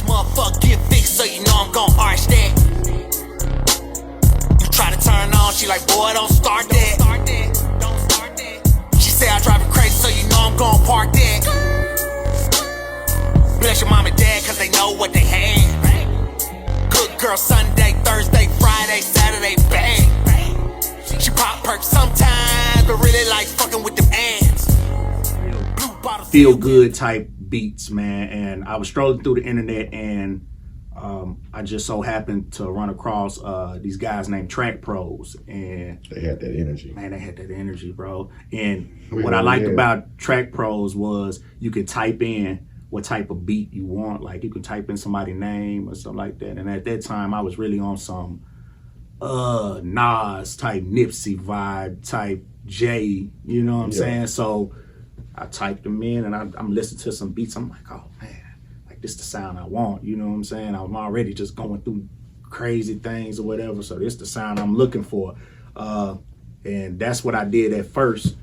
motherfucker get fixed, so you know I'm gon' arch that. You try to turn on, she like, boy, don't start that. She say I drive her crazy, so you know I'm gon' park that. Bless your mom and dad, cause they know what they had. Good girl Sunday, Thursday, Friday, Saturday, bang. She pop perks sometimes, but really like fucking with them ants. Feel good type beats, man. And I was strolling through the internet, and I just so happened to run across these guys named Track Pros, and they had that energy. Man, they had that energy, bro. And what I liked about Track Pros was you could type in what type of beat you want. Like you could type in somebody's name or something like that. And at that time, I was really on some Nas type, Nipsey vibe type, Jay. You know what I'm saying? So I typed them in, and I'm listening to some beats. I'm like, oh man, like this the sound I want. You know what I'm saying? I'm already just going through crazy things or whatever. So this the sound I'm looking for. And that's what I did at first.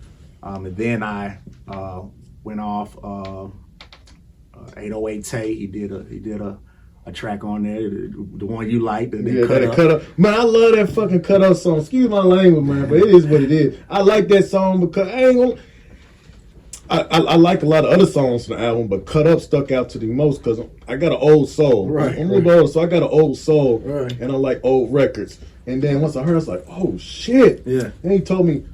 And then I went off 808 Tay. He did a track on there, the one you liked. That cut up. Man, I love that fucking cut up song. Excuse my language, man, but it is what it is. I like that song because I like a lot of other songs from the album, but Cut Up stuck out to the most because I got an old soul. Right. I'm a little old, so I got an old soul, right. And I like old records. And then once I heard it, I was like, oh shit. Yeah. Then he told me,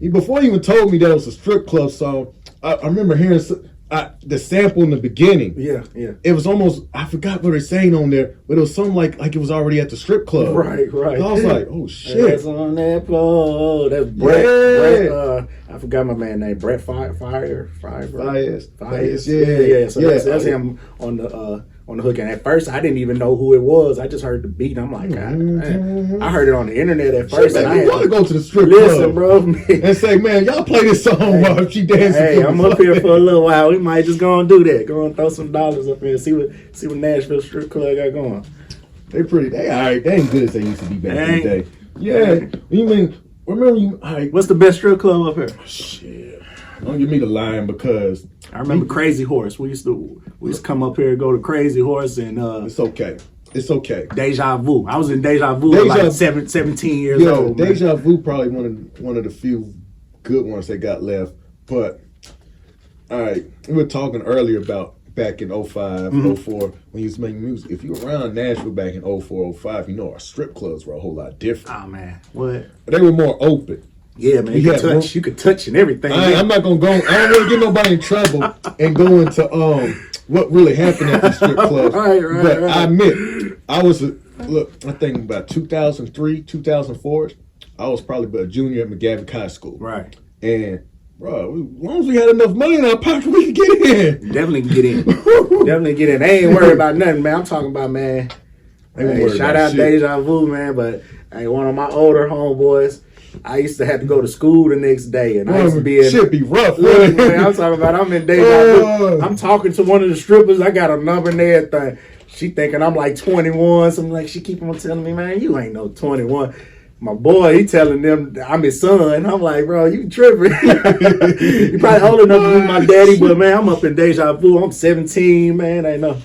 before he even told me that it was a strip club song, I remember hearing the sample in the beginning. Yeah. It was almost, I forgot what they're saying on there, but it was something like it was already at the strip club. Right. So I was like, oh shit. That's on that floor. That's Brett. I forgot my man name. Brett Fires. Yeah. So that's him on the hook. And at first, I didn't even know who it was. I just heard the beat. I'm like, God, man. I heard it on the internet at first. Shit, and I want to go to the strip club, bro, and say, man, y'all play this song while she dancing. Hey, I'm up here for a little while. We might just go and do that. Go and throw some dollars up here and see what Nashville strip club got going. They all right. They ain't good as they used to be back in the day. Yeah, you mean? Remember you? All right. What's the best strip club up here? Shit, don't give me the line because I remember Crazy Horse. We used to come up here and go to Crazy Horse, and it's okay. Deja Vu. I was in Deja Vu at like 17 years old. Deja Vu probably one of the few good ones they got left. But all right, we were talking earlier about back in 05, 04, when you was making music. If you were around Nashville back in 04, 05, you know our strip clubs were a whole lot different. Oh man, what? They were more open. Yeah, man, you could touch and everything. I'm not gonna go. I don't want to get nobody in trouble and go into what really happened at the strip club. But I admit, I think about 2003, 2004. I was probably a junior at McGavick High School. Right. And bro, as long as we had enough money in our pocket, we could get in. Definitely get in. Definitely get in. They ain't worried about nothing, man. I'm talking about, man. Hey, shout out Deja Vu, man. But one of my older homeboys, I used to have to go to school the next day, and I used to be in. Shit be rough, man. I'm talking about. I'm in Deja Vu. I'm talking to one of the strippers. I got a number and everything. She thinking I'm like 21. So I'm like, she keep on telling me, man, you ain't no 21. My boy, he telling them I'm his son. I'm like, bro, you tripping. You probably old enough to be my daddy, but man, I'm up in Deja Vu. I'm 17, man. I know,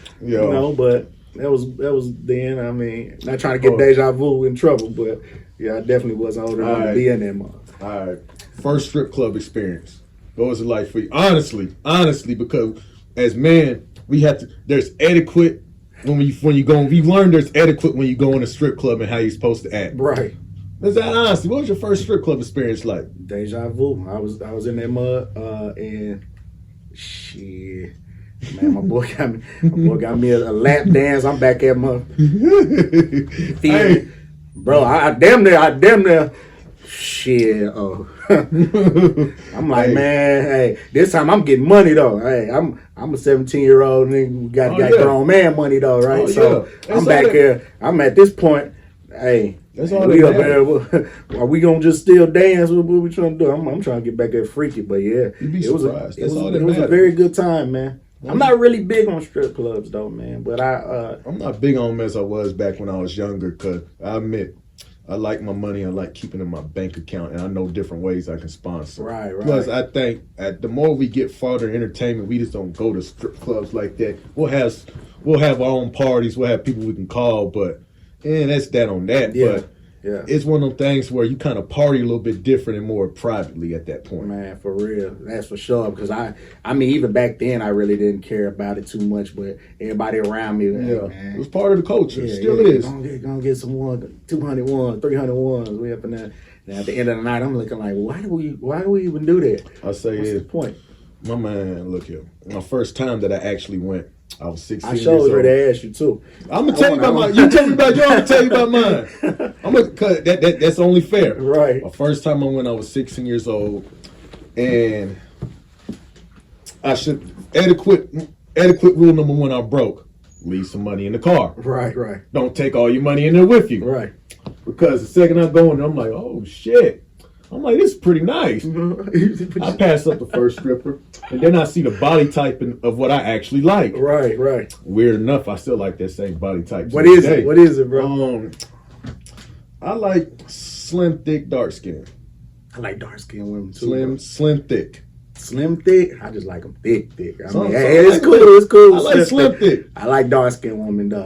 but that was then. I mean, not trying to get Deja Vu in trouble, but yeah, I definitely wasn't old enough to be in that month. All right, first strip club experience. What was it like for you? Honestly, because as men, we have to. There's etiquette when you go. We learn there's etiquette when you go in a strip club and how you're supposed to act. Right. Let's ask honestly, what was your first strip club experience like? Deja Vu. I was in that mud and shit. Man, my boy got me a lap dance. I'm back at my feet. Hey. Bro, I damn near shit. Oh. I'm like, man, hey, this time I'm getting money though. Hey, I'm a 17-year-old nigga got grown man money though, right? So I'm back here. I'm at this point, hey. That's all we up there. Are we gonna just still dance? What we trying to do? I'm trying to get back there freaky, but yeah, it was a very good time, man. I'm not really big on strip clubs though, man. But I'm not big on them as I was back when I was younger. Cause I admit, I like my money. I like keeping it in my bank account, and I know different ways I can sponsor. Right. Plus, I think the more we get farther in entertainment, we just don't go to strip clubs like that. We'll have our own parties. We'll have people we can call, but that's that on that. Yeah. But it's one of them things where you kind of party a little bit different and more privately at that point. Man, for real. That's for sure. Because I mean, even back then, I really didn't care about it too much. But everybody around me, man, it was part of the culture. Yeah, it still is. Gonna get some 200 ones, 300 ones. We up in there. And at the end of the night, I'm looking like, why do we even do that? I say, what's the point? My man, look here. My first time that I actually went, I was 16 I years showed old. her to ask you too. I'm gonna tell you about mine. You tell me about yours. I'm gonna tell you about mine. I'm gonna cut that's only fair. Right. The first time I went, I was 16 years old, and I should adequate rule number one. I broke. Leave some money in the car. Right. Don't take all your money in there with you. Right. Because the second I go in there, I'm like, oh shit. I'm like, this is pretty nice. I pass up the first stripper, and then I see the body type of what I actually like. Right. Weird enough, I still like that same body type. What is it, bro? I like slim, thick, dark skin. I like dark skinned women too. Slim, thick. Slim, thick. I just like them thick. I mean, it's cool. It's cool. I like slim, thick. I like dark skinned women though.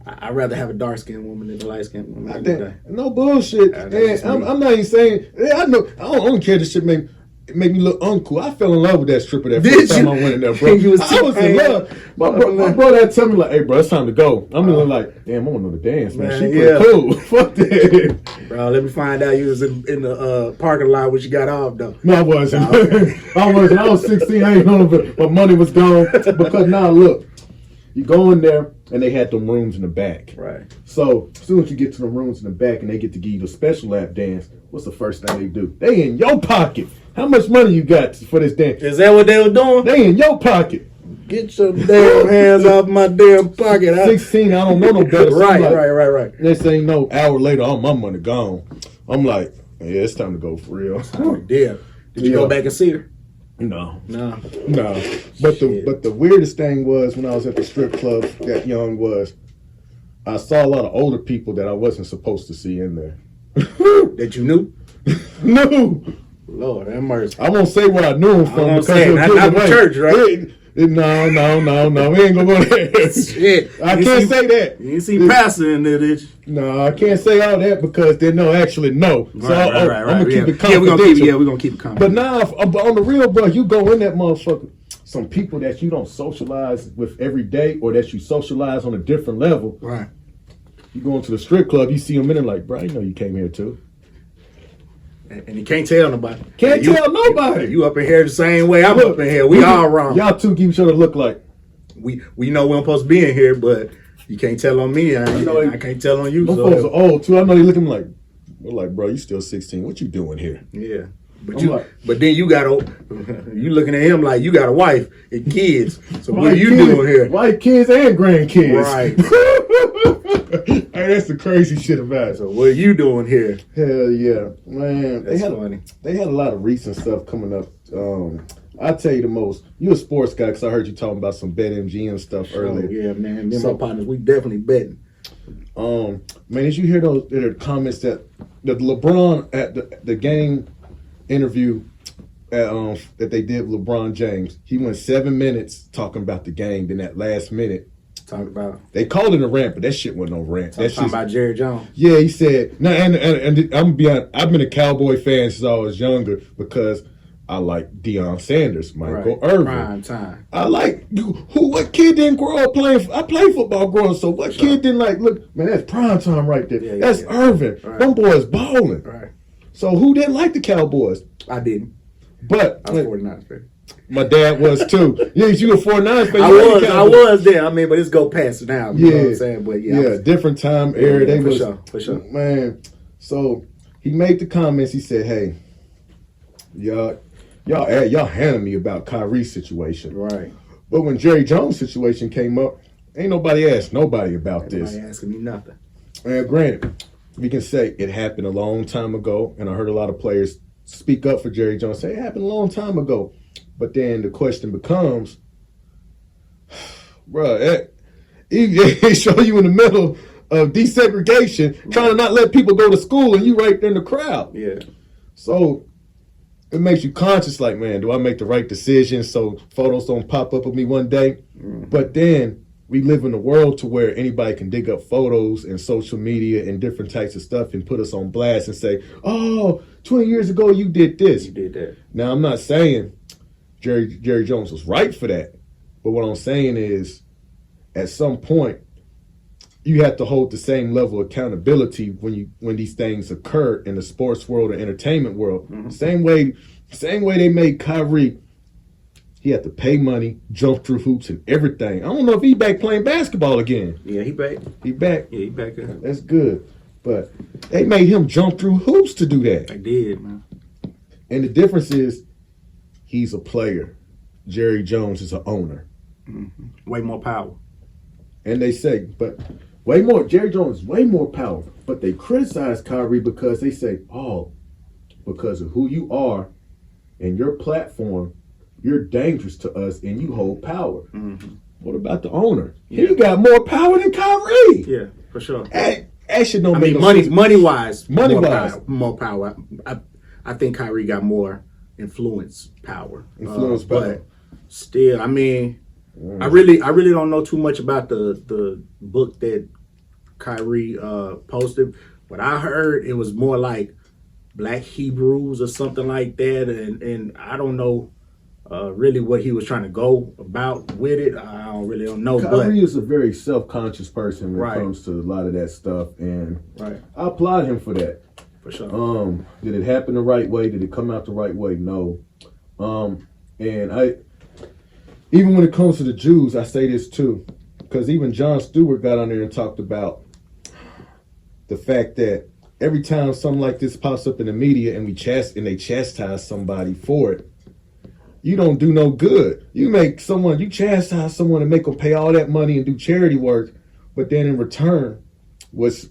I'd rather have a dark skinned woman than a light skinned woman. No bullshit. I'm not even saying. I know. I don't care. This shit make me look uncool. I fell in love with that stripper that first time I went in there, bro. I was in love. My brother had to tell me like, "Hey, bro, it's time to go." I'm like, "Damn, I want to know the dance, man. She pretty cool." Fuck that, bro. Let me find out you was in the parking lot when you got off though. No, I wasn't. I wasn't. I was 16. I ain't know, but my money was gone because now look. You go in there, and they had them rooms in the back. Right. So, as soon as you get to the rooms in the back and they get to give you the special lap dance, what's the first thing they do? They in your pocket. How much money you got for this dance? Is that what they were doing? They in your pocket. Get your damn hands off my damn pocket. 16, I don't know no better. So Right. They say no, hour later, all my money gone. I'm like, yeah, it's time to go for real. Did you go back and see her? No. But the weirdest thing was when I was at the strip club that young was I saw a lot of older people that I wasn't supposed to see in there. That you knew? No. Lord have mercy. I won't say where I knew him from because it was not the church, right? No. We ain't gonna go there. Shit. I can't say that. You ain't see pastor in there, did you? No, I can't say all that because they know actually no. So I'm gonna keep it confidential. We're gonna keep it confidential. But now, on the real, bro, you go in that motherfucker. Some people that you don't socialize with every day, or that you socialize on a different level. Right. You go into the strip club, you see them in there like, bro, I know you came here too. And you can't tell nobody. Can't tell nobody. You up in here the same way I'm up in here. We all wrong. Y'all two give each other look like. We know we don't supposed to be in here, but you can't tell on me. I can't tell on you. Those folks are old too. I know they look at me like, we're like, bro, you still 16. What you doing here? Yeah. But then you looking at him like you got a wife and kids. So what are you doing here? Wife, kids, and grandkids. Right. Hey, that's the crazy shit about it. So what are you doing here? Hell yeah, man. That's funny. They had a lot of recent stuff coming up. I'll tell you the most. You a sports guy because I heard you talking about some BetMGM stuff earlier. Yeah, man. Me and my partners, we definitely betting. Man, did you hear those comments that the LeBron at the game interview that they did with LeBron James? He went 7 minutes talking about the game. Then that last minute, talk about they called it a rant, but that shit wasn't no rant. Talking about Jerry Jones. Yeah, he said. No, and I'm gonna be honest. I've been a Cowboy fan since I was younger because I like Deion Sanders, Michael Irvin. Prime time. I like what kid didn't grow up playing? I played football growing up, so what kid didn't like? Look, man, that's prime time right there. That's Irvin. Right. Them boys balling. Right. So who didn't like the Cowboys? I didn't. But I was 49ers fan. My dad was too. Yeah, you a 49ers fan. I was there. I mean, but it's go past it now. You know what I'm saying? But yeah, different time era. They for was for sure. Man, so he made the comments. He said, "Hey, y'all handling me about Kyrie's situation, right? But when Jerry Jones' situation came up, ain't nobody asked nobody about this. Nobody asking me nothing. And granted, we can say it happened a long time ago, and I heard a lot of players speak up for Jerry Jones, say it happened a long time ago. But then the question becomes, bro, he show you in the middle of desegregation, trying to not let people go to school, and you right there in the crowd. Yeah. So it makes you conscious, like, man, do I make the right decision so photos don't pop up of me one day? But then we live in a world to where anybody can dig up photos and social media and different types of stuff and put us on blast and say, oh, 20 years ago you did this. You did that. Now, I'm not saying Jerry Jones was right for that. But what I'm saying is, at some point, you have to hold the same level of accountability when these things occur in the sports world or entertainment world. Same way they made Kyrie. He had to pay money, jump through hoops and everything. I don't know if he back playing basketball again. Yeah, he back. He back. Yeah, he back. That's good. But they made him jump through hoops to do that. I did, man. And the difference is, he's a player. Jerry Jones is an owner. Way more power. And they say, but way more. Jerry Jones is way more powerful. But they criticize Kyrie because they say, oh, because of who you are and your platform, you're dangerous to us and you hold power. What about the owner? Yeah. He got more power than Kyrie. Yeah, for sure. That shit don't I make mean, no sense. money-wise, Money-wise. more power. I think Kyrie got more influence power. Power. But still, I mean, I really don't know too much about the book that Kyrie posted, but I heard it was more like Black Hebrews or something like that, and I don't know really what he was trying to go about with it. I don't know. Kyrie is a very self-conscious person when Right. it comes to a lot of that stuff, and Right. I applaud him for that. For sure. Did it happen the right way? Did it come out the right way? No. And I, even when it comes to the Jews, I say this too, because even Jon Stewart got on there and talked about the fact that every time something like this pops up in the media and they chastise somebody for it, you don't do no good. You chastise someone and make them pay all that money and do charity work, but then in return, what's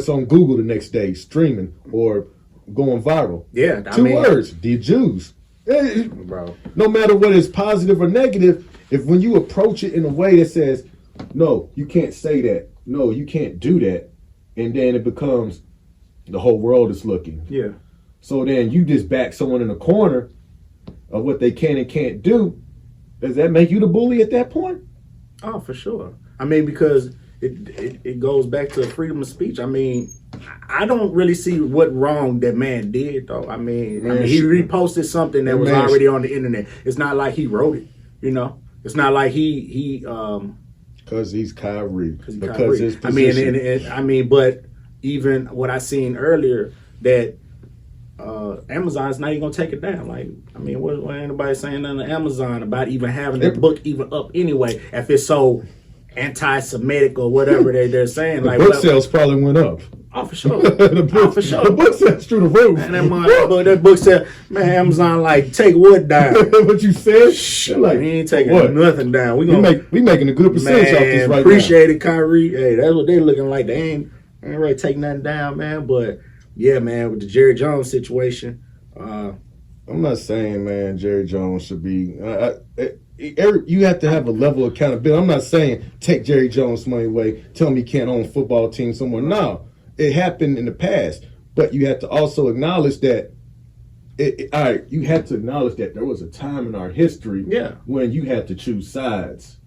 on Google the next day, streaming or going viral? Yeah, Two words, the Jews. Bro. No matter what is positive or negative, if when you approach it in a way that says, no, you can't say that, no, you can't do that, and then it becomes the whole world is looking. Yeah. So then you just back someone in a corner of what they can and can't do. Does that make you the bully at that point? Oh, for sure. I mean, because it goes back to freedom of speech. I mean, I don't really see what wrong that man did, though. I mean, he reposted something that was already on the internet. It's not like he wrote it, you know. It's not like he because he's Kyrie. Because his I mean, position. but even what I seen earlier that Amazon's not even gonna take it down. Like, I mean, what anybody saying on Amazon about even having the book even up anyway? If it's so anti-Semitic or whatever they're saying, the like book sales probably went up. Oh, for sure. For sure. The book sales through the roof. And that book said, man, Amazon like take what down? What you said? Like, he ain't taking nothing down. We making a good percentage off this right appreciate it, Kyrie. Hey, that's what they looking like. They ain't really taking nothing down, man. But yeah, man, with the Jerry Jones situation, I'm not saying, man, Jerry Jones should be. You have to have a level of accountability. I'm not saying take Jerry Jones' money away, tell him he can't own a football team somewhere. No, it happened in the past, but you have to also acknowledge that. All right, you have to acknowledge that there was a time in our history, when you had to choose sides.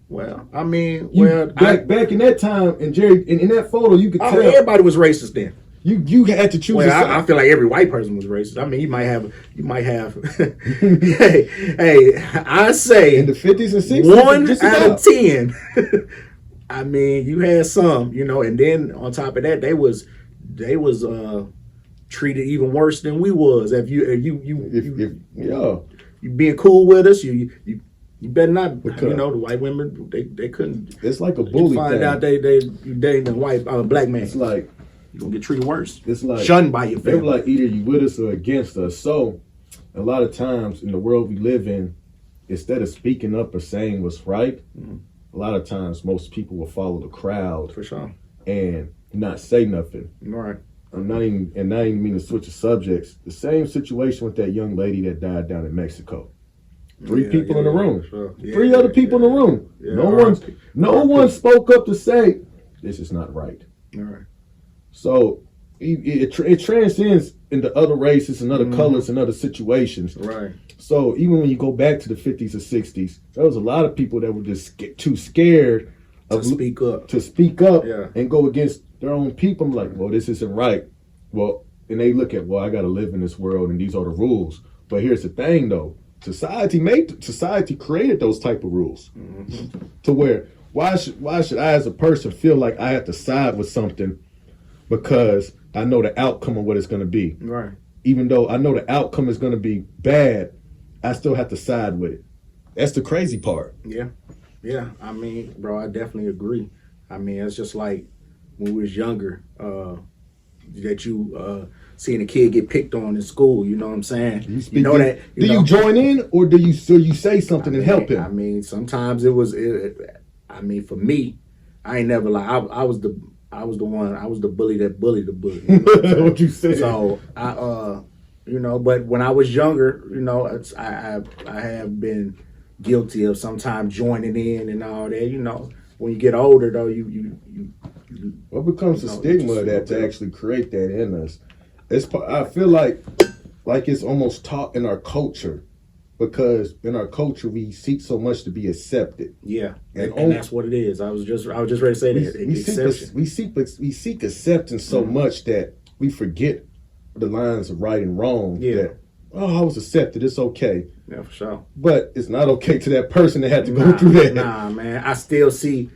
Well, I mean, back in that time, and Jerry, in that photo, you could tell everybody was racist then. You had to choose. Well, I feel like every white person was racist. I mean, you might have. hey, I say in the 50s and 60s, 1 out of 10. I mean, you had some, you know, and then on top of that, they was treated even worse than we was. If you being cool with us, you better not. Because, you know, the white women they couldn't. It's like a bully. Find out you dating a black man. It's like. You're gonna get treated worse. It's like shunned by your family. They were like either you with us or against us. So a lot of times in the world we live in, instead of speaking up or saying what's right, a lot of times most people will follow the crowd for sure and not say nothing. Right. I'm not even mean to switch the subjects. The same situation with that young lady that died down in Mexico. Three people in the room. Sure. Three other people in the room. No one spoke up to say, this is not right. All right. So it transcends into other races and other colors and other situations. Right. So even when you go back to the 50s or 60s, there was a lot of people that were just too scared To speak up. Yeah. and go against their own people. I'm like, well, this isn't right. Well, and they look at, well, I got to live in this world and these are the rules. But here's the thing, though. Society created those type of rules to where why should I as a person feel like I have to side with something because I know the outcome of what it's going to be. Right. Even though I know the outcome is going to be bad, I still have to side with it. That's the crazy part. Yeah. Yeah. I mean, bro, I definitely agree. I mean, it's just like when we was younger, that you seeing a kid get picked on in school, you know what I'm saying? You know that. You join in or do you say something and help him? I mean, sometimes it was. I mean, for me, I ain't never like I was the bully that bullied the bully. You know what you said. So but when I was younger, I have been guilty of sometimes joining in and all that. You know, when you get older though, you what becomes the stigma of that to actually create that in us? I feel like it's almost taught in our culture, because in our culture we seek so much to be accepted. Yeah, and that's what it is. I was just ready to say that. We seek acceptance so much that we forget the lines of right and wrong. Yeah. That, I was accepted. It's okay. Yeah, for sure. But it's not okay to that person that had to go through that. Nah, man. I still see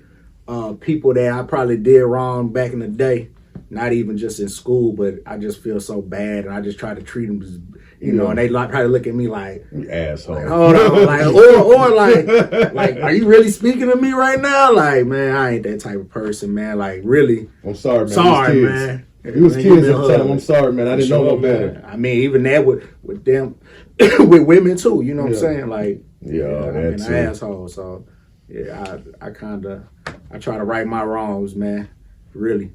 people that I probably did wrong back in the day. Not even just in school, but I just feel so bad, and I just try to treat them as, and they probably look at me like, you asshole. Like, hold on, like, or like, are you really speaking to me right now? Like, man, I ain't that type of person, man. Like, really. I'm sorry, man. Sorry, man. We was kids at the time. I'm sorry, man. I didn't know no better. Man. I mean, even that with them, with women too. You know what I'm saying? Like, I'm an asshole. So, yeah, I try to right my wrongs, man. Really,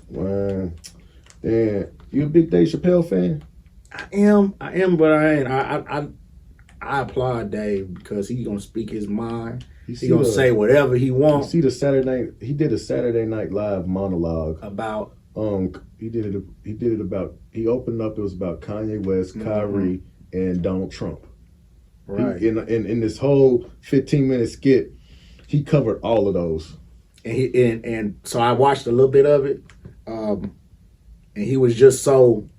Man, damn, you a big Dave Chappelle fan? I am, but I ain't. I applaud Dave because he gonna speak his mind. He gonna say whatever he wants. You see he did a Saturday Night Live monologue about. He opened up. It was about Kanye West, Kyrie, and Donald Trump. Right. In this whole 15-minute skit, he covered all of those. And so I watched a little bit of it, and he was just so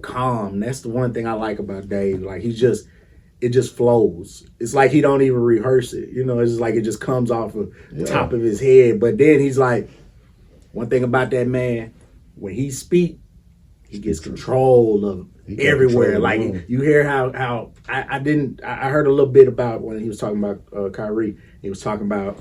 calm. That's the one thing I like about Dave. Like it just flows. It's like he don't even rehearse it. It's just like it just comes off of the top of his head. But then he's like, one thing about that man, when he speak, he gets control of everywhere. Like you hear how I heard a little bit about when he was talking about Kyrie. He was talking about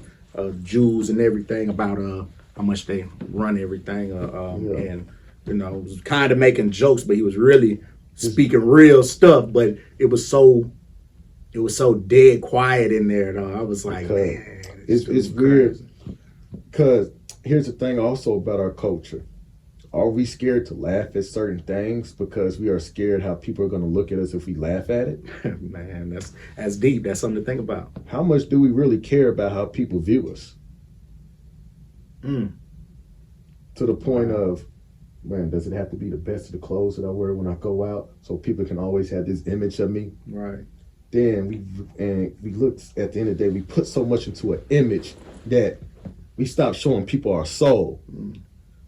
Jews and everything, about how much they run everything, and was kind of making jokes, but he was really speaking real stuff. But it was so dead quiet in there, though. I was like, man, it's weird. Because here's the thing also about our culture. Are we scared to laugh at certain things because we are scared how people are going to look at us if we laugh at it? Man, that's deep. That's something to think about. How much do we really care about how people view us? To the point of, man, does it have to be the best of the clothes that I wear when I go out so people can always have this image of me? Right. Then we look, at the end of the day, we put so much into an image that we stop showing people our soul.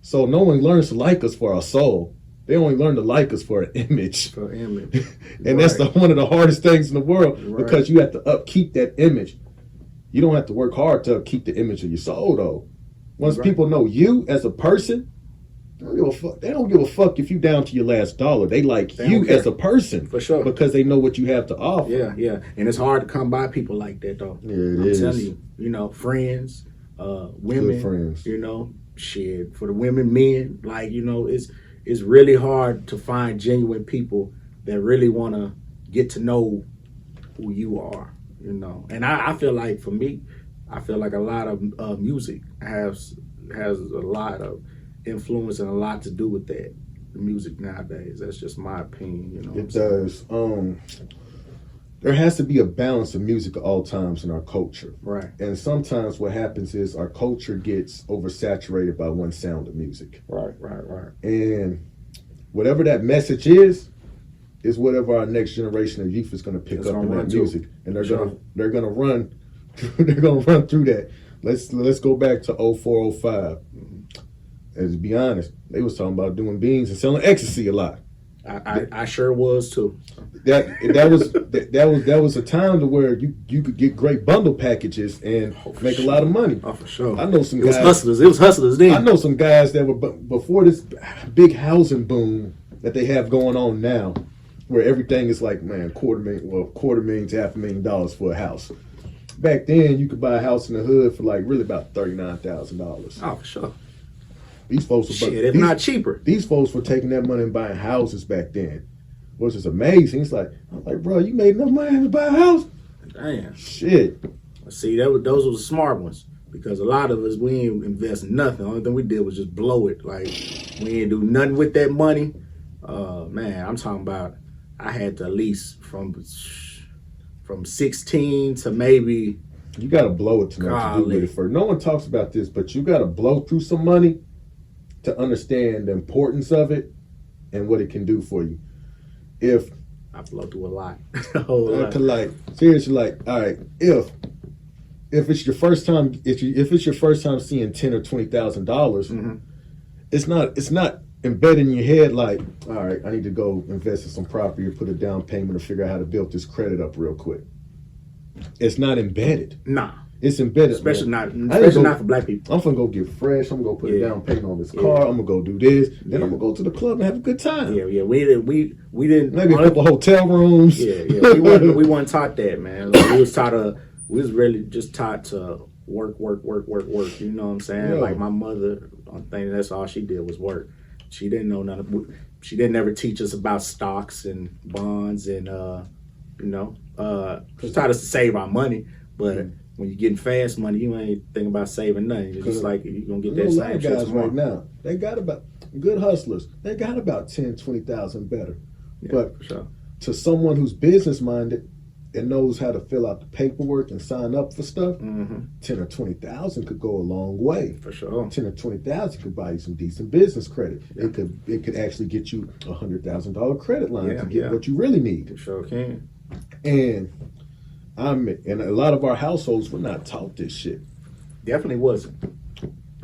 So no one learns to like us for our soul. They only learn to like us for an image. For image. And that's one of the hardest things in the world, because you have to upkeep that image. You don't have to work hard to upkeep the image of your soul, though. Once people know you as a person, they don't give a fuck if you down to your last dollar. They like you as a person. For sure. Because they know what you have to offer. Yeah. And it's hard to come by people like that, though. Yeah, I'm telling you, friends, women, good friends. Shit, for the women, men, like, it's really hard to find genuine people that really want to get to know who you are, And I feel like, for me, I feel like a lot of music has a lot of influence and a lot to do with that. The music nowadays. That's just my opinion. It does. there has to be a balance of music at all times in our culture. Right. And sometimes what happens is our culture gets oversaturated by one sound of music. Right. And whatever that message is whatever our next generation of youth is going to pick up in that music. And they're going to run through that. Let's go back to 04, 05. And to be honest, they was talking about doing beans and selling ecstasy a lot. I sure was too. That was a time to where you could get great bundle packages and make a lot of money. Oh, for sure. I know some guys. It was hustlers then. I know some guys that were before this big housing boom that they have going on now, where everything is like, man, $250,000 to $500,000 for a house. Back then, you could buy a house in the hood for like really about $39,000. Oh, for sure. These folks were if not cheaper. These folks were taking that money and buying houses back then, which is amazing. It's like, I'm like, bro, you made enough money to buy a house? Damn. Shit. See, those were the smart ones, because a lot of us, we ain't invest in nothing. The only thing we did was just blow it. Like, we ain't do nothing with that money. Man, I'm talking about, I had to at least from 16 to maybe. You got to blow it to know what to do with it first. No one talks about this, but you got to blow through some money to understand the importance of it and what it can do for you. If I blow through a lot, a whole lot. Like seriously, like, all right, if it's your first time, if it's your first time seeing $10,000 or $20,000, it's not embedded in your head like, all right, I need to go invest in some property or put a down payment or figure out how to build this credit up real quick. It's not embedded. Nah. It's embedded, especially not for black people. I'm gonna go get fresh. I'm gonna go put a down payment on this car. I'm gonna go do this. Then I'm gonna go to the club and have a good time. Yeah. We didn't maybe a couple hotel rooms. Yeah. We weren't taught that, man. Like, we was really just taught to work. You know what I'm saying? Yeah. Like my mother, I think that's all she did was work. She didn't know none of. She didn't ever teach us about stocks and bonds and she taught us to save our money, but. When you're getting fast money, you ain't thinking about saving nothing. It's just like you're gonna get that same shit guys right now. They got about good hustlers. They got about 10, 20,000 better. Yeah, but sure. To someone who's business minded and knows how to fill out the paperwork and sign up for stuff, 10 or 20,000 could go a long way. For sure. 10 or 20,000 could buy you some decent business credit. Yeah. It could actually get you $100,000 credit line to get what you really need. It sure can. And a lot of our households were not taught this shit. Definitely wasn't.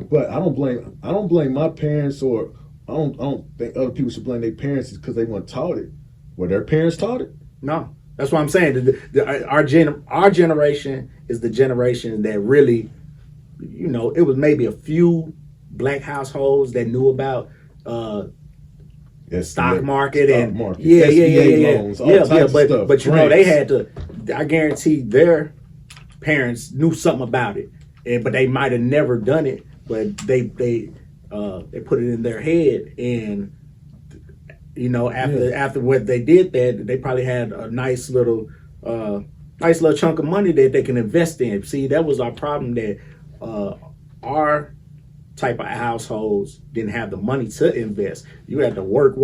But I don't blame my parents, or I don't think other people should blame their parents because they weren't taught it. Were their parents taught it? No, that's what I'm saying. Our generation is the generation that really, it was maybe a few black households that knew about stock market and loans, but they had to. I guarantee their parents knew something about it, but they might have never done it. But they put it in their head, and after what they did, that they probably had a nice little chunk of money that they can invest in. See, that was our problem, that our type of households didn't have the money to invest. You had to work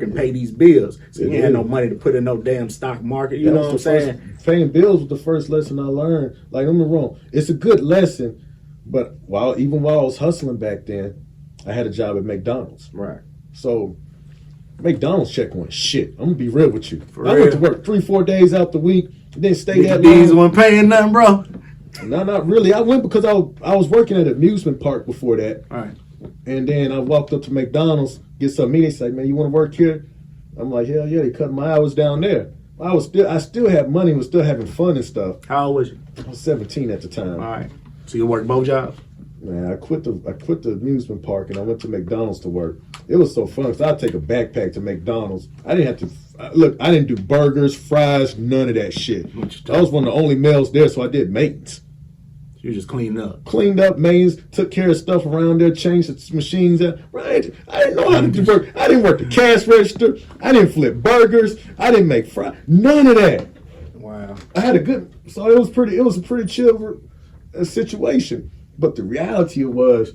and pay these bills. So you had no money to put in no damn stock market. You know what I'm saying? Paying bills was the first lesson I learned. Like, don't get me wrong, it's a good lesson, but while I was hustling back then, I had a job at McDonald's. Right. So McDonald's check went shit. I'm gonna be real with you. I went to work 3-4 days out the week, then stay that long. These weren't paying nothing, bro. No, not really. I went because I was working at an amusement park before that. All right. And then I walked up to McDonald's, get something to eat. They say, man, you want to work here? I'm like, hell yeah. They cut my hours down there. I still had money, was still having fun and stuff. How old was you? I was 17 at the time. All right. So you worked both jobs? Man, I quit the amusement park and I went to McDonald's to work. It was so fun because I'd take a backpack to McDonald's. I didn't have to look. I didn't do burgers, fries, none of that shit. I was one of the only males there, so I did maintenance. You just cleaned up. Cleaned up, maintenance, took care of stuff around there, changed the machines out. Right? I didn't know how to do burgers. I didn't work the cash register. I didn't flip burgers. I didn't make fries. None of that. Wow. I had so it was a pretty chill situation. But the reality was,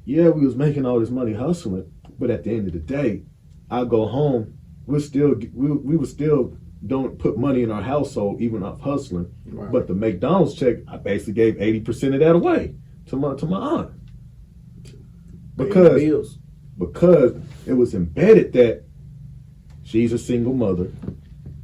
we was making all this money hustling, but at the end of the day, I go home, we were still don't put money in our household, even off hustling. Right. But the McDonald's check, I basically gave 80% of that away to my aunt because it was embedded that she's a single mother.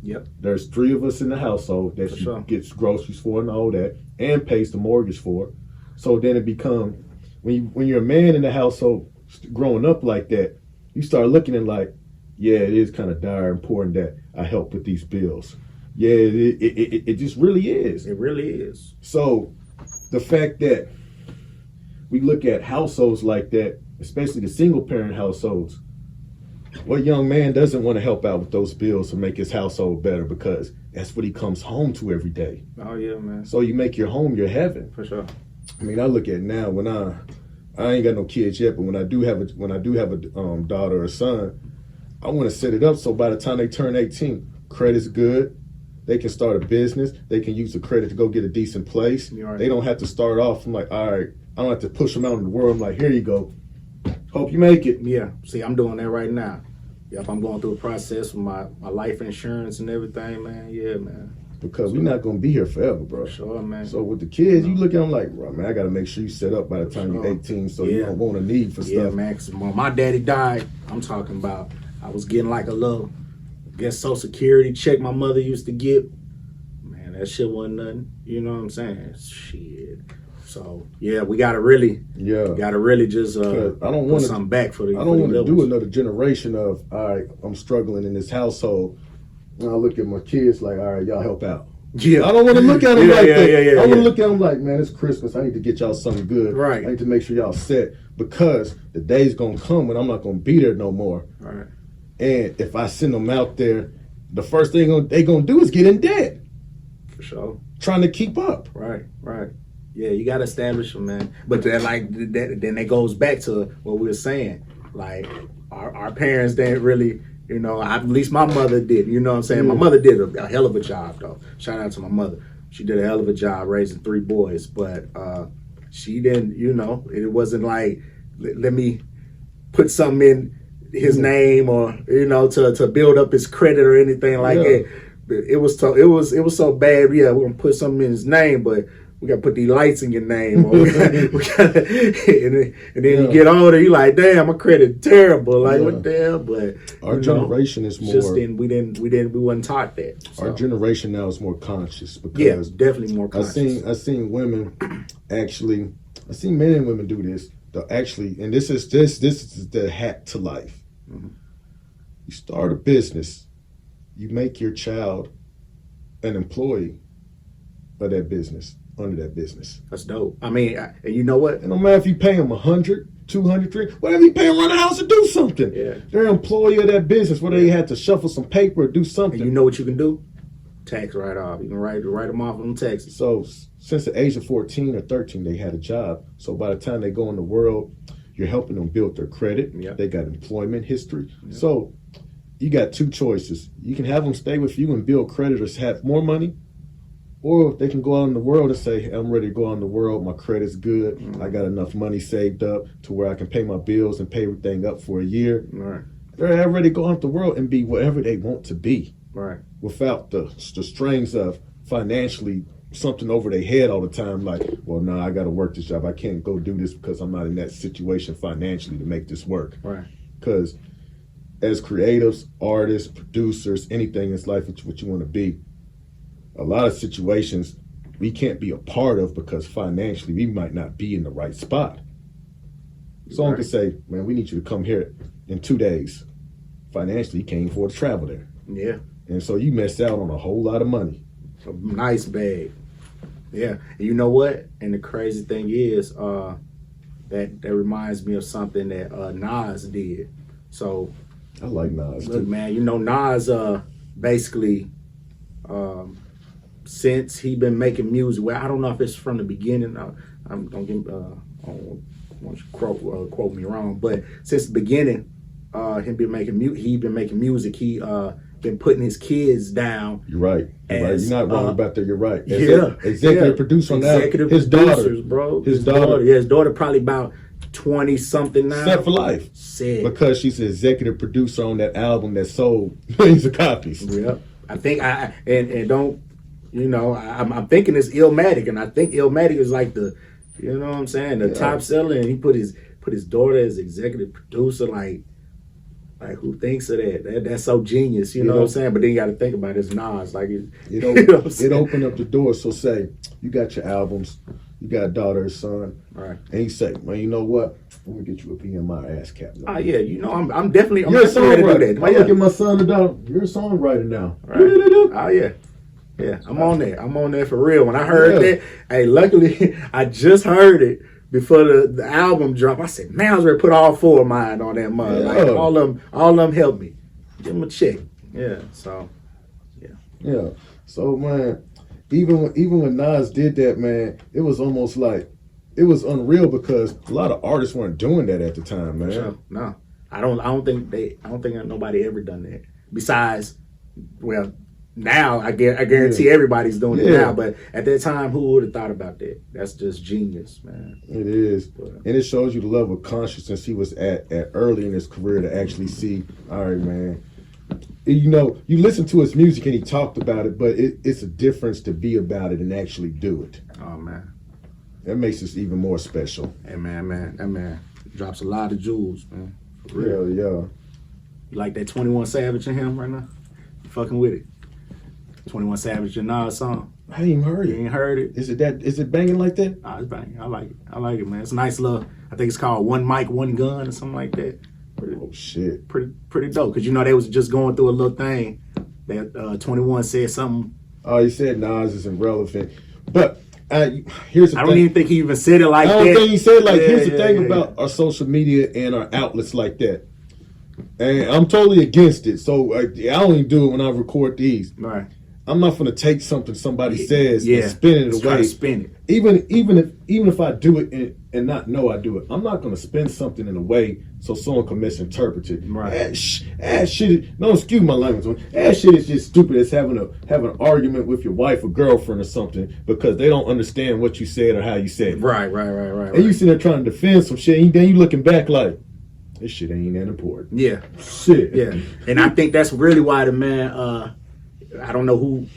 Yep. There's 3 of us in the household that she gets groceries for and all that, and pays the mortgage for. So then it becomes when you're a man in the household growing up like that, you start looking at like, yeah, it is kind of dire important that I help with these bills. Yeah, it just really is. It really is. So the fact that we look at households like that, especially the single parent households, what young man doesn't want to help out with those bills to make his household better, because that's what he comes home to every day. Oh yeah, man. So you make your home your heaven. For sure. I mean, I look at it now when I ain't got no kids yet, but when I do have a daughter or son, I want to set it up so by the time they turn 18, credit's good. They can start a business. They can use the credit to go get a decent place. Right. They don't have to start off from like, all right, I don't have to push them out in the world. I'm like, here you go. Hope you make it. Yeah. See, I'm doing that right now. Yep, I'm going through a process with my life insurance and everything, man. Yeah, man. Because we're not going to be here forever, bro. For sure, man. So with the kids, you look at them like, bro, man, I got to make sure you set up by the time you're 18 so you don't want a need for stuff. Yeah, man, because when my daddy died, I'm talking about, I was getting like a little, Social Security check my mother used to get. Man, that shit wasn't nothing. You know what I'm saying? Shit. So, yeah, we got to really just I don't put something back for the I don't want to levels. do another generation of, all right, I'm struggling in this household. And I look at my kids like, all right, y'all help out. Yeah. I don't want to look at them like that. Yeah, I want to look at them like, man, it's Christmas. I need to get y'all something good. Right. I need to make sure y'all set, because the day's going to come when I'm not going to be there no more. Right. And if I send them out there, the first thing they going to do is get in debt. For sure. Trying to keep up. Right. Yeah, you got to establish them, man. But then it goes back to what we were saying. Like, our parents didn't really, at least my mother did. You know what I'm saying? My mother did a hell of a job, though. Shout out to my mother. She did a hell of a job raising 3 boys. But she didn't, it wasn't like, let me put something in his name or, to build up his credit or anything like that. It was so bad. Yeah, we're going to put something in his name, but we got to put these lights in your name. Or and then you get older, you like, damn, my credit terrible. Like, what the hell? But our generation is more. Just we wasn't taught that. So. Our generation now is more conscious, because definitely more conscious. I seen women actually. I seen men and women do this. And this is the hack to life. Mm-hmm. You start a business, you make your child an employee of that business. Under that business. That's dope. I mean, and you know what? It don't matter if you pay them 100, 200, 300, whatever you pay them around the house to do something. Yeah. They're an employee of that business, whether they had to shuffle some paper or do something. And you know what you can do? Tax write-off. You can write them off on taxes. So since the age of 14 or 13, they had a job. So by the time they go in the world, you're helping them build their credit. Yep. They got employment history. Yep. So you got 2 choices. You can have them stay with you and build credit or have more money. Or they can go out in the world and say, hey, I'm ready to go out in the world. My credit's good. Mm-hmm. I got enough money saved up to where I can pay my bills and pay everything up for a year. Right. They're ready to go out in the world and be whatever they want to be. Right. Without the strings of financially something over their head all the time. Like, well, no, I got to work this job. I can't go do this because I'm not in that situation financially to make this work. Right. Because as creatives, artists, producers, anything in life, what you want to be, a lot of situations we can't be a part of because financially we might not be in the right spot. Someone could say, man, we need you to come here in 2 days. Financially, you can't afford to travel there. Yeah. And so you miss out on a whole lot of money. A nice bag. Yeah. And you know what? And the crazy thing is, that reminds me of something that Nas did. So I like Nas. Look, too. man, Nas basically since he been making music, well, I don't know if it's from the beginning. I don't want you to quote me wrong, but since the beginning, he been making music. He been putting his kids down. You're right. You're not wrong about that. You're right. Executive producer on that. His Daughter, bro. His daughter. Yeah, his daughter probably about 20 something now. Set for life. Set. Because she's an executive producer on that album that sold millions of copies. Yep. I think and don't, you know, I'm thinking it's Illmatic, and I think Illmatic is like the, you know what I'm saying, the top seller, and he put his daughter as executive producer. Like who thinks of that? That's so genius, you know what I'm saying? But then you got to think about it, it's Nas. Like it opened up the door. So say you got your albums, you got a daughter, a son, right? And you say, well, you know what? I'm gonna get you a PMI ass cap. Oh yeah, you know I'm definitely you're a songwriter. Ready to do that. I look at my son and daughter. You're a songwriter now. Right. Oh yeah. Yeah, I'm on there. I'm on there for real. When I heard that, hey, luckily I just heard it before the album dropped. I said, man, I was ready to put all 4 of mine on that mug. Like all of them helped me. Give them a check. Yeah. So, yeah. Yeah. So man, even when Nas did that, man, it was almost like it was unreal because a lot of artists weren't doing that at the time, man. Sure. No, I don't think nobody ever done that. Besides, well, now I guarantee everybody's doing it now. But at that time, who would have thought about that? That's just genius, man. It is, and it shows you the level of consciousness he was at early in his career to actually see. All right, man. You know, you listen to his music and he talked about it, but it's a difference to be about it and actually do it. Oh man. That makes us even more special. Hey man, that man drops a lot of jewels, man. For real. Yeah. You like that 21 Savage in him right now? You fucking with it. 21 Savage and Nas song. I ain't even heard it. You ain't heard it? Is it banging like that? Nah, it's banging. I like it, man. It's a nice little, I think it's called One Mic, One Gun or something like that. Oh shit. Pretty dope. Cause you know they was just going through a little thing that 21 said something. Oh, he said Nas is irrelevant. But here's the thing. I don't even think he even said it like that. I don't think he said here's the thing about our social media and our outlets like that. And I'm totally against it. So I only do it when I record these. Right. I'm not gonna take something somebody says and spin it away. Try to spin it. Even if I do it and not know I do it, I'm not gonna spin something in a way so someone can misinterpret it. Right. That shit. No, excuse my language. That shit is just stupid as having an argument with your wife or girlfriend or something because they don't understand what you said or how you said it. Right. And you sitting there trying to defend some shit, and then you looking back like, this shit ain't that important. Yeah. Shit. Yeah. And I think that's really why the man, I don't know who,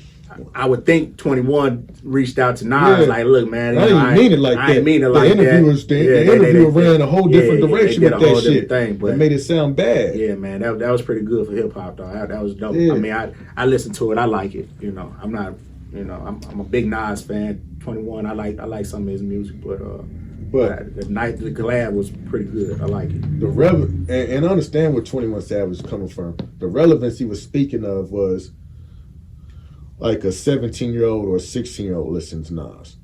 I would think 21 reached out to Nas like, look, man. I didn't mean it like that. I didn't mean it like that. The interviewer ran a whole different direction with that shit. But it made it sound bad. Yeah, man. That was pretty good for hip hop, though. That was dope. Yeah. I mean, I listen to it. I like it. You know, I'm not, you know, I'm a big Nas fan. 21, I like some of his music, but the Night the Glad was pretty good. I like it. And understand where 21 Savage is coming from. The relevance he was speaking of was like a 17-year-old or a 16-year-old listens to Nas.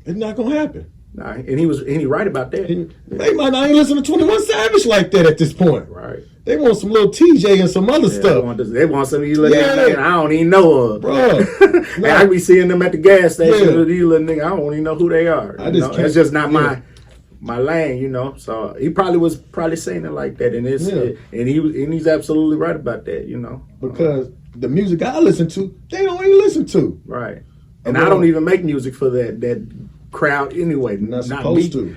It's not gonna happen. Nah, and he right about that. They might not even listen to 21 Savage like that at this point. Right. They want some little TJ and some other stuff. They want some of you little niggas I don't even know of. Bro. And I be seeing them at the gas station with these little niggas. I don't even know who they are. That's just not my lane, you know. So he was saying it like that, and he's absolutely right about that, you know. Because the music I listen to, they don't even listen to. Right. And I don't even make music for that crowd anyway. Not supposed to.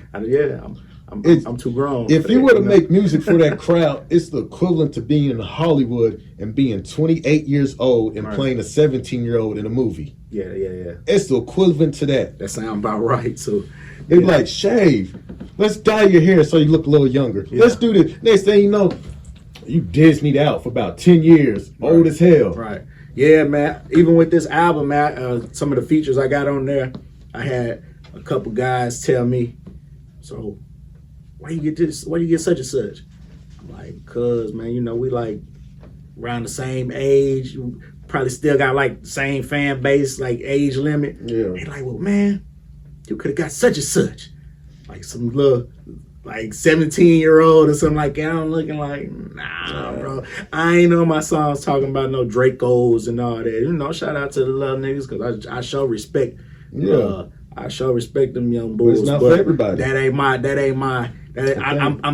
I'm too grown. If you were to make music for that crowd, it's the equivalent to being in Hollywood and being 28 years old and playing a 17-year-old in a movie. Yeah. It's the equivalent to that. That sounds about right. So they're like, shave. Let's dye your hair so you look a little younger. Yeah. Let's do this. Next thing you know, you Disneyed out for about 10 years, old as hell. Right. Yeah, man. Even with this album, man, some of the features I got on there, I had a couple guys tell me, so why you get this? Why you get such and such? I'm like, cause man, you know, we like around the same age. You probably still got like the same fan base, like age limit. Yeah. They like, well, man, you could have got such and such. Like some little like 17-year-old or something like that. I'm looking like, nah, bro. I ain't know my songs talking about no Dracos and all that. You know, shout out to the little niggas because I show respect. I show respect them young bulls. But it's not for everybody. I'm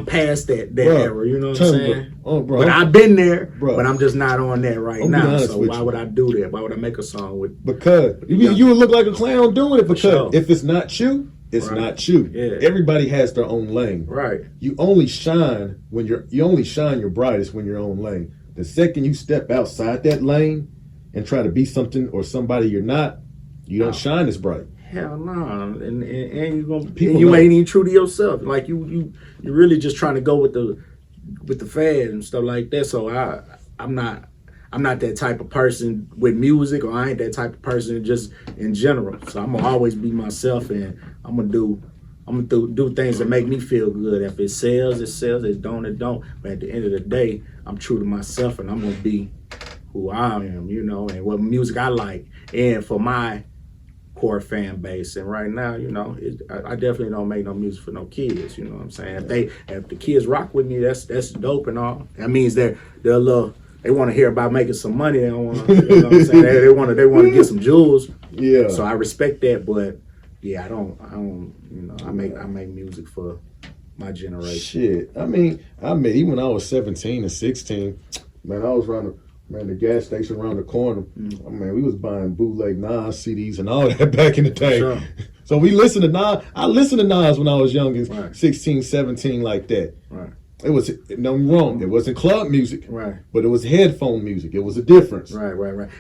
past that era. You know what I'm saying? Bro, but I've been there, but I'm just not on that right now. So why would I do that? Why would I make a song with? Because you would look like a clown doing it. Because if it's not you, it's not you. Yeah. Everybody has their own lane. Right. You only shine your brightest when you're your own lane. The second you step outside that lane, and try to be something or somebody you're not, you don't shine as bright. Hell no, and you ain't even true to yourself. Like you're really just trying to go with the fad and stuff like that. So I'm not that type of person with music, or I ain't that type of person just in general. So I'm gonna always be myself, and I'm gonna do things that make me feel good. If it sells, it sells. If it don't, it don't. But at the end of the day, I'm true to myself, and I'm gonna be who I am, you know, and what music I like, and for my core fan base. And right now, you know, I definitely don't make no music for no kids. You know what I'm saying? If the kids rock with me, that's dope and all. That means they want to hear about making some money. They don't want to, you know what I'm saying? They want to get some jewels. Yeah. So I respect that, but yeah, I don't. You know, I make music for my generation. Shit, I mean, even when I was 17 and 16, man, I was around the gas station around the corner. I mean, we was buying bootleg Nas CDs and all that back in the day. Sure. So we listened to Nas. I listened to Nas when I was young, right. 16, 17, like that. Right. It was, no wrong, it wasn't club music. Right. But it was headphone music. It was a difference. Right.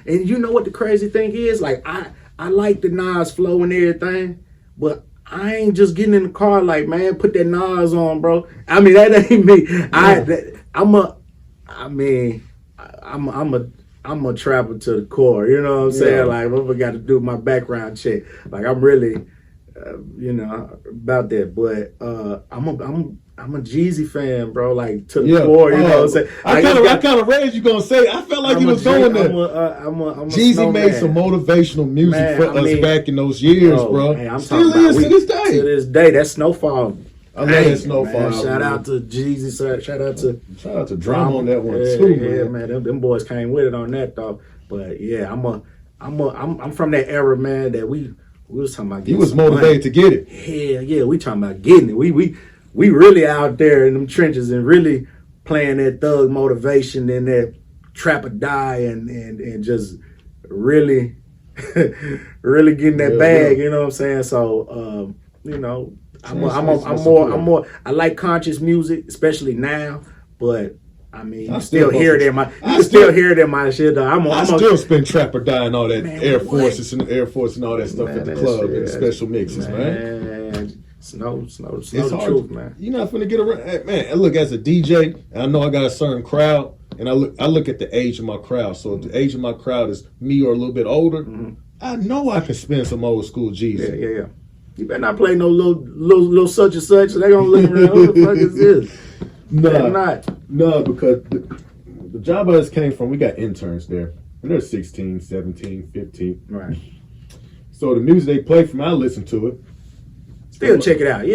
And you know what the crazy thing is? Like, I like the Nas flow and everything, but I ain't just getting in the car like, man, put that Nas on, bro. I mean, that ain't me. I'm a travel to the core. You know what I'm saying? Like, I got to do my background check. Like, I'm really, about that. But I'm a Jeezy fan, bro. Like, to the core. You know what I'm saying? Like, I kind of raised you gonna say. I felt like you was going there. Jeezy made some motivational music for us back in those years, bro. Hey, I'm still is to this day. To this day, that Snowfall. I love that Snowfall. Man, shout out to Jeezy. Shout out to Drum on that one too, man. Yeah, man. Them boys came with it on that though. But yeah, I'm from that era, man. That we was talking about. You was motivated to get it. Yeah. We talking about getting it. We really out there in them trenches and really playing that thug motivation and that trap or die and just really really getting that bag. You know what I'm saying? So I'm more. I like conscious music, especially now. But I mean, you still hear it in my shit. Though. I still spin trap or die and all that Air Force and all that stuff at the club and special mixes, man. Snow it's the hard, truth, man. You're not finna get around, man. Look, as a DJ, I know I got a certain crowd, and I look at the age of my crowd. So if the age of my crowd is me or a little bit older, I know I can spin some old school Jeezy. Yeah. You better not play no little such and such. They're gonna look around. Who the fuck is this? No, because the job us came from, we got interns there, and they're 16, 17, 15. Right. So the music they play from, I listen to it. Still check it out.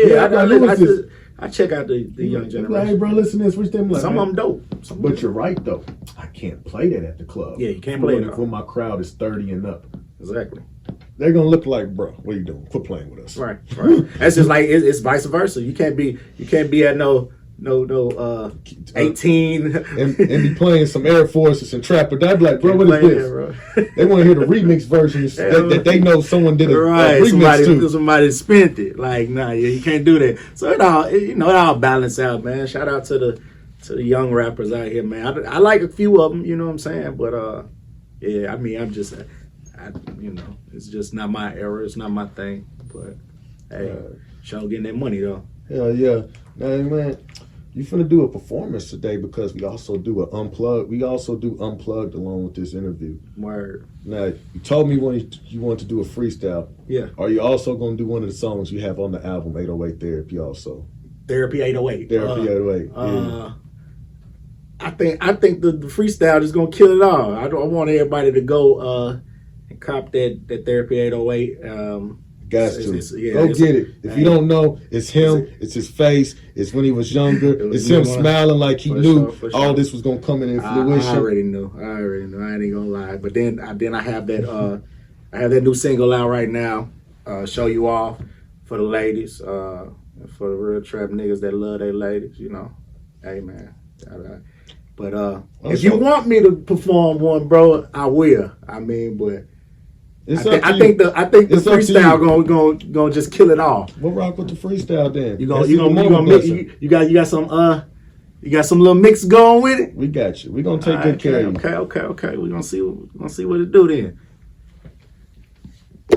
I check out the young generation. Like, hey, bro, listen to this. Which them like, some of them dope. But you're right, though. I can't play that at the club. Yeah, you can't play it. When my crowd is 30 and up. Exactly. They're going to look like, bro, what are you doing? Quit playing with us. Right. That's just like, it's vice versa. You can't be at no 18 and be playing some Air Forces and trap. But they'd be like, bro, what is this? Bro. They want to hear the remix version that they know someone did a remix to. Somebody spent it. Like, nah, you can't do that. So it all balance out, man. Shout out to the young rappers out here, man. I like a few of them, you know what I'm saying? But yeah, I mean, I'm just, it's just not my era. It's not my thing. But hey, show getting that money though. Hell yeah, man. You finna do a performance today because we also do an unplugged. We also do unplugged along with this interview. Word. Now, you told me when you wanted to do a freestyle. Yeah. Are you also gonna do one of the songs you have on the album, 808 Therapy? Also. Therapy 808. Therapy 808. Yeah. I think the freestyle is gonna kill it all. I want everybody to go and cop that Therapy 808. Got to. Go get it. If you don't know, it's him. It's his face. It's when he was younger. It's him smiling like he knew all this was gonna come in fruition. I already knew. I ain't gonna lie. But then I have that new single out right now. Show You Off for the ladies. For the real trap niggas that love their ladies. You know. Hey man. But if you want me to perform one, bro, I will. I mean, but. I think the freestyle gonna just kill it all. We'll rock with the freestyle then. You got some You got some little mix going with it? We got you. We're gonna take good care of you. Okay. We're gonna see what it do then.